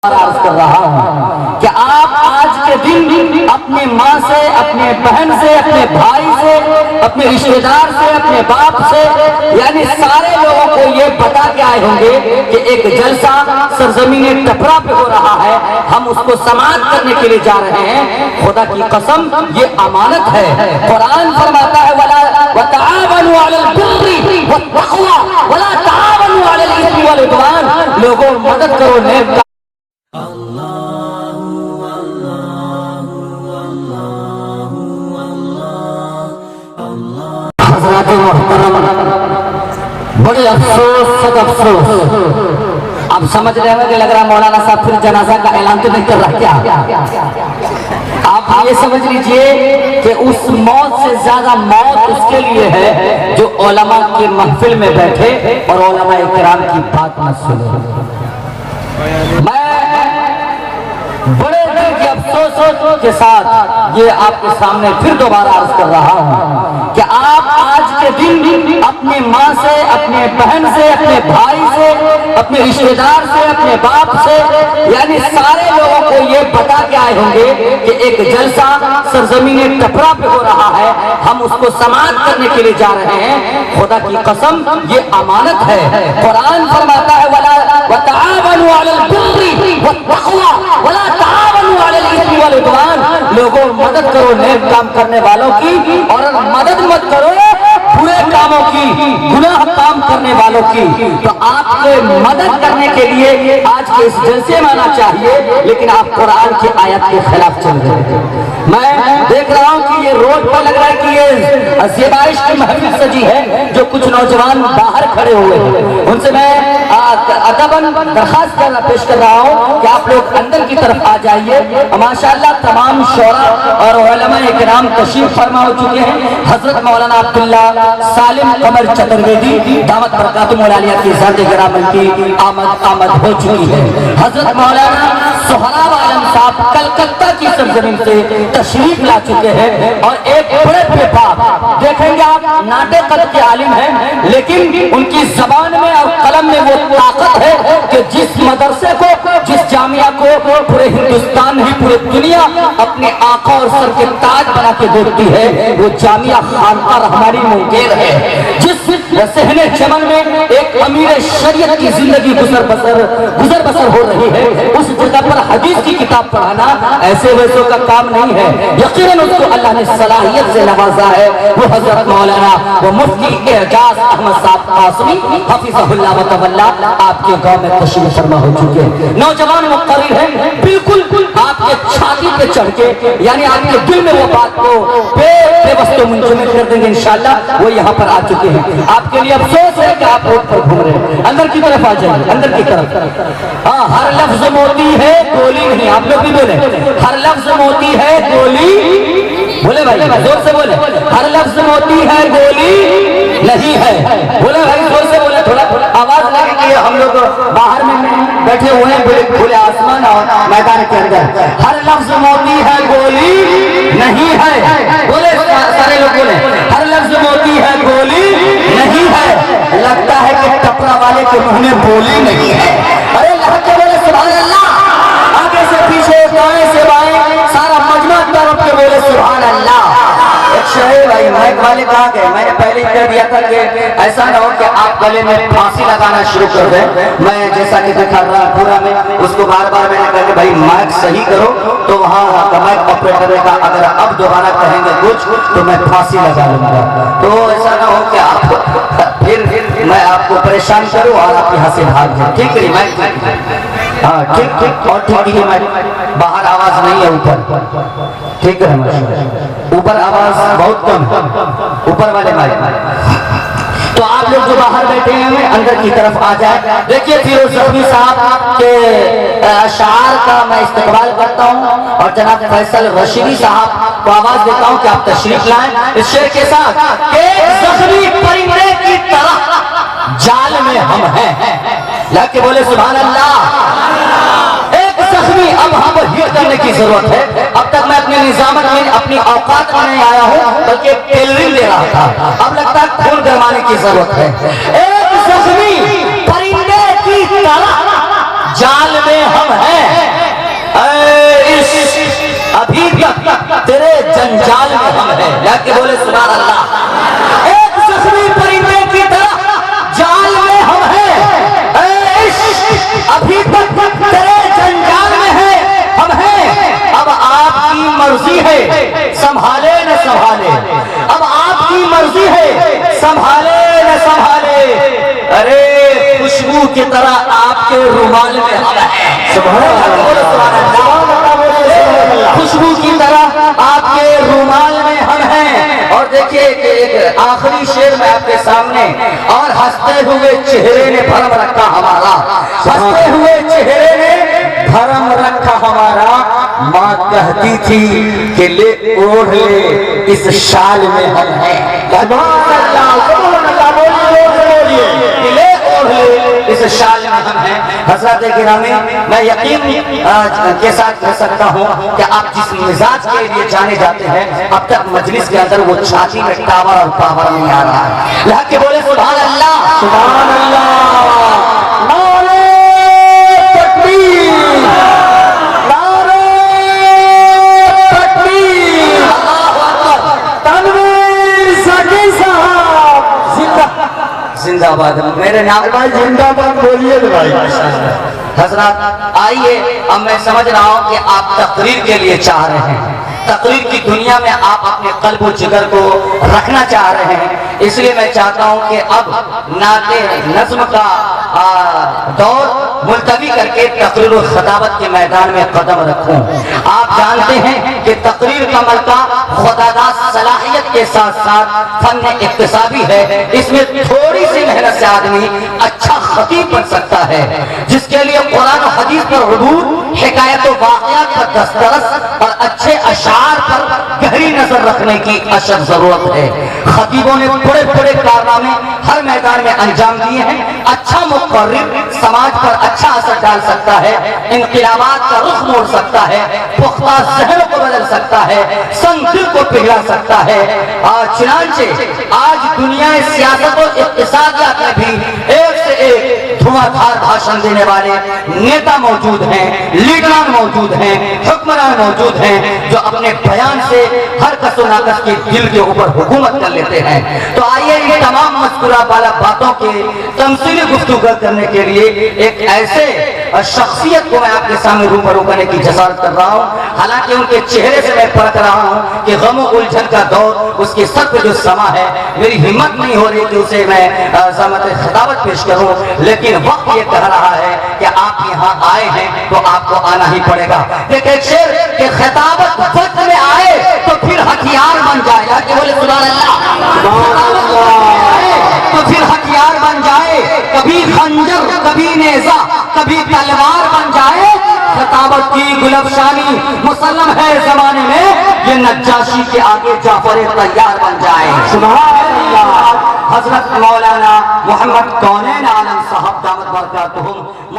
عرض کر رہا ہوں کہ آپ آج کے دن اپنی ماں سے، اپنے بہن سے، اپنے بھائی سے، اپنے رشتہ دار سے، اپنے باپ سے، یعنی سارے لوگوں کو یہ بتا کے آئے ہوں گے کہ ایک جلسہ سرزمین ٹپرا پہ ہو رہا ہے، ہم اس کو سماعت کرنے کے لیے جا رہے ہیں۔ خدا کی قسم یہ امانت ہے۔ قرآن فرماتا ہے وَتَعَاوَنُوا عَلَى الْبِرِّ وَالتَّقْوَىٰ وَلَا تَعَاوَنُوا عَلَى الْإِثْمِ وَالْعُدْوَانِ۔ لوگوں مدد کرو نیک حضرات محترم، بڑے افسوس سب افسوس، اب سمجھ رہے ہیں کہ لگ رہا مولانا صاحب پھر جنازہ کا اعلان تو نہیں کر رہا کیا؟ آپ یہ سمجھ لیجئے کہ اس موت سے زیادہ موت اس کے لیے ہے جو علماء کی محفل میں بیٹھے اور علماء کرام کی بات نہ سنے۔ میں بڑے دل کے افسوس کے ساتھ یہ آپ کے سامنے پھر دوبارہ عرض کر رہا ہوں کہ آپ آج کے دن اپنی ماں سے، اپنے بہن سے، اپنے بھائی سے، اپنے رشتہ دار سے، اپنے باپ سے، یعنی سارے لوگوں کو یہ بتا کے آئے ہوں گے کہ ایک جلسہ سرزمین ٹپرا پہ ہو رہا ہے، ہم اس کو سماعت کرنے کے لیے جا رہے ہیں۔ خدا کی قسم یہ امانت ہے۔ قرآن فرماتا ہے وَتَعَاوَنُوا عَلَى الْبِرِّ وَالتَّقْوَىٰ وَلَا تَعَاوَنُوا عَلَى الْإِثْمِ وَالْعُدْوَانِ۔ لوگوں مدد کرو نیک کام کرنے والوں کی اور مدد مت کرو برے کاموں کی، گناہ کام کرنے والوں کی۔ تو آپ کو مدد کرنے کے لیے آج کے اس جلسے میں آنا چاہیے، لیکن آپ قرآن کی آیت کے خلاف چل رہے ہیں۔ میں دیکھ رہا ہوں کہ یہ روڈ پر لگ رہا ہے کہ یہ زیبائش کی محفل سجی ہے، جو کچھ نوجوان باہر کھڑے ہوئے ہیں، ان سے میں ادباً درخواست پیش کر رہا ہوں کہ آپ لوگ اندر کی طرف آ جائیے۔ ماشاءاللہ تمام شعراء اور علماء کرام تشریف فرما ہو چکے ہیں۔ حضرت مولانا عبداللہ سالم قمر چترویدی دعوت برکاتہ العالیہ کی ذات گرامی کی آمد ہو چکی ہے۔ حضرت مولانا سہراب عالم صاحب کلکتہ کی سرزمین سے تشریف لا چکے ہیں اور ایک بڑے بے باک، دیکھیں گے آپ ناٹے قد کے عالم ہیں، لیکن ان کی زبان میں اور قلم میں وہ طاقت ہے کہ جس مدرسے کو، جس جامعہ کو پورے ہندوستان ہی پورے دنیا اپنے آقا اور سر کے تاج بنا کے دیکھتی ہے، وہ جامعہ خانقاہ رحمانی منکر ہے۔ جس صحن چمن میں ایک امیر شریعت کی زندگی گزر بسر ہو رہی ہے، اس جگہ پر حدیث کی کتاب پڑھانا ایسے ویسوں کا کام نہیں ہے۔ یقیناً اس کو اللہ نے صلاحیت سے نوازا ہے۔ وہ حضرت مولانا وہ مفتی اعجاز احمد صاحب قاسمی حفظہ اللہ و تولا آپ کے گاؤں میں تشریف فرما ہو چکے ہیں۔ نوجوان مقرر ہیں، بالکل آپ کے چھاتی پہ چڑھ کے، یعنی آپ کے دل میں وہ بات کو بے بس و منجمد کر دیں گے انشاءاللہ۔ وہ یہاں پر آ چکے ہیں۔ آپ کے لیے افسوس ہے کہ آپ روڈ پر گھوم رہے ہیں۔ اندر کی طرف آ جائیں، اندر کی طرف۔ ہاں، ہر لفظ موتی ہے گولی نہیں، آپ لوگ بھی بولے ہر لفظ موتی ہے گولی، بولے بھائی زور سے بولے، ہر لفظ موتی ہے گولی نہیں ہے، بولے بھائی زور سے بولے، تھوڑا آواز لگے کہ ہم لوگ باہر میں بیٹھے ہوئے ہیں کھلے آسمان اور میدان کے اندر۔ ہر لفظ موتی ہے گولی نہیں ہے، بولے سارے لوگ بولے ہر لفظ موتی ہے گولی نہیں ہے۔ لگتا ہے کہ ٹپرا والے کے منہ میں بولی نہیں ہے۔ ارے لہجے کے بولے سبحان اللہ، آگے سے پیچھے دائیں سے بائیں سارا مجمع طرف کے بولے سبحان اللہ۔ ایک شہر بھائی مائک والے کہا گئے، میں نے پہلے کہہ دیا تھا کہ ایسا نہ ہو کہ آپ گلے میں پھانسی لگانا شروع کر دیں۔ میں جیسا کہ دکھا رہا پورا میں اس کو بار بار میں نے کہا کہ بھائی مائک صحیح کرو، تو وہاں مائک آپریٹر کا اگر اب دوبارہ کہیں گے کچھ تو میں پھانسی لگا لوں گا۔ تو ایسا نہ ہو کہ آپ پھر میں آپ کو پریشان کروں اور آپ یہاں سے بھاگ جائیں۔ ٹھیک ہے مائک، ہاں ٹھیک اور ٹھیک ہے مائک، باہر آواز نہیں ہے اوپر، ٹھیک ہے اوپر آواز بہت کم ہے، اوپر والے مائک۔ تو آپ لوگ جو باہر بیٹھے ہیں اندر کی طرف آ جائیں۔ دیکھیے فیروز زخمی صاحب کے اشعار کا میں استقبال کرتا ہوں اور جناب فیصل رشیدی صاحب کو آواز دیتا ہوں کہ آپ تشریف لائیں اس شعر کے ساتھ۔ ایک زخمی پرندے کی طرح جال میں ہم ہیں، لگ کے بولے سبحان اللہ۔ ایک زخمی، اب ہم ہٹ کرنے کی ضرورت ہے۔ اب تک میں اپنے نظامت میں اپنی اوقات میں نہیں آیا ہوں بلکہ ٹیلرنگ دے رہا تھا، اب لگتا ہے خون گرمانے کی ضرورت ہے۔ ایک زخمی پرندے کی طرح جال میں ہم ہیں، اے عشق ابھی تک تیرے جنجال میں ہم ہیں. یا کہ بولے سبحان اللہ. ایک زخمی پرندے کی طرح جال میں ہم ہیں، اے عشق ابھی تک تیرے جنجال میں ہم ہیں. اب آپ کی مرضی ہے سنبھالے نہ سنبھالے، اب آپ کی مرضی ہے سنبھالے نہ سنبھالے. ارے خوشبو کی طرح آپ کے رومال میں ہم ہیں. سبحان اللہ. خوشبو کی طرح آپ کے رومال میں ہم ہیں. اور دیکھیے کہ ایک آخری شعر میں آپ کے سامنے، اور ہنستے ہوئے چہرے نے بھرم رکھا ہمارا، ہنستے ہوئے چہرے نے بھرم رکھا ہمارا. ماں کہتی تھی کہ لے اوڑھ لے اس شال میں ہم ہیں. سبحان اللہ. بولیے لے اوڑھ لے اس شال میں ہم ہیں. حضرات گرامی، میں یقین کے ساتھ کہہ سکتا ہوں کہ آپ جس مزاج کے لیے جانے جاتے ہیں، اب تک مجلس کے اندر وہ چھاتی میں ٹاور اور پاور نہیں آ رہا ہے. لہٰذا کہ بولے سبحان اللہ. سبحان اللہ. نعرہ تکبیر، نعرہ تکبیر، اللہ اکبر، تنویر ساکی صاحب زندہ زندہ باد. میرے نام بھائی زندہ باد بولیے بھائی. حضرات آئیے، اب میں سمجھ رہا ہوں کہ آپ تقریر کے لیے چاہ رہے ہیں، تقریر کی دنیا میں آپ اپنے قلب و جگر کو رکھنا چاہ رہے ہیں. اس لیے میں چاہتا ہوں کہ اب نعت نظم کا دور ملتوی کر کے تقریر و خطابت کے میدان میں قدم رکھوں. آپ جانتے ہیں کہ تقریر کا ملکہ خداداد صلاحیت کے ساتھ ساتھ فن اقتصابی ہے. اس میں تھوڑی سی محنت سے آدمی اچھا خطیب بن سکتا ہے، جس کے لیے قرآن و حدیث پر عبور، حکایت و واقعات پر دسترس اور اچھے اشعار پر گہری نظر رکھنے کی اشد ضرورت ہے. خطیبوں نے بڑے بڑے کارنامے ہر میدان میں انجام دیے ہیں. اچھا مقرر سماج پر اچھا اثر ڈال سکتا ہے، انقلابات کا رخ موڑ سکتا ہے، پختہ ذہنوں کو بدل سکتا ہے، سنگ دل کو پگھلا سکتا ہے. چنانچہ آج دنیا سیاست و اقتصادیات میں بھی ایک سے ایک دھواں دھار بھاشن دینے والے نیتا موجود ہیں، لیڈران موجود ہیں، حکمران موجود ہیں، جو اپنے بیان سے ہر کس و ناقص کے دل کے اوپر حکومت کر لیتے ہیں. تو آئیے یہ تمام مذکورہ بالا باتوں کے تمثیلی گفتگو کرنے کے لیے ایک ایسے شخصیت کو میں آپ کے سامنے روبرو کرنے کی جسارت کر رہا ہوں. حالانکہ ان کے چہرے سے میں پرکھ رہا ہوں کہ غم و الجھن کا دور، اس کے سر پہ جو سما ہے، میری ہمت نہیں ہو رہی کہ اسے میں ضمت خطابت پیش کروں. لیکن وقت یہ کہہ رہا ہے کہ آپ یہاں آئے ہیں تو آپ کو آنا ہی پڑے گا. ایک شعر کہ خطابت وقت میں آئے تو پھر ہتھیار بن جائے. کہ بولے سبحان اللہ. تو پھر ہتھیار بن جائے، کبھی خنجر کبھی نیزہ کبھی تلوار بن جائے. خطابت کی گلفشانی مسلم ہے زمانے میں، یہ نجاشی کے آگے جعفر تیار بن جائے. سبحان اللہ. حضرت مولانا محمد کونین عالم صاحب دامت برکاتہم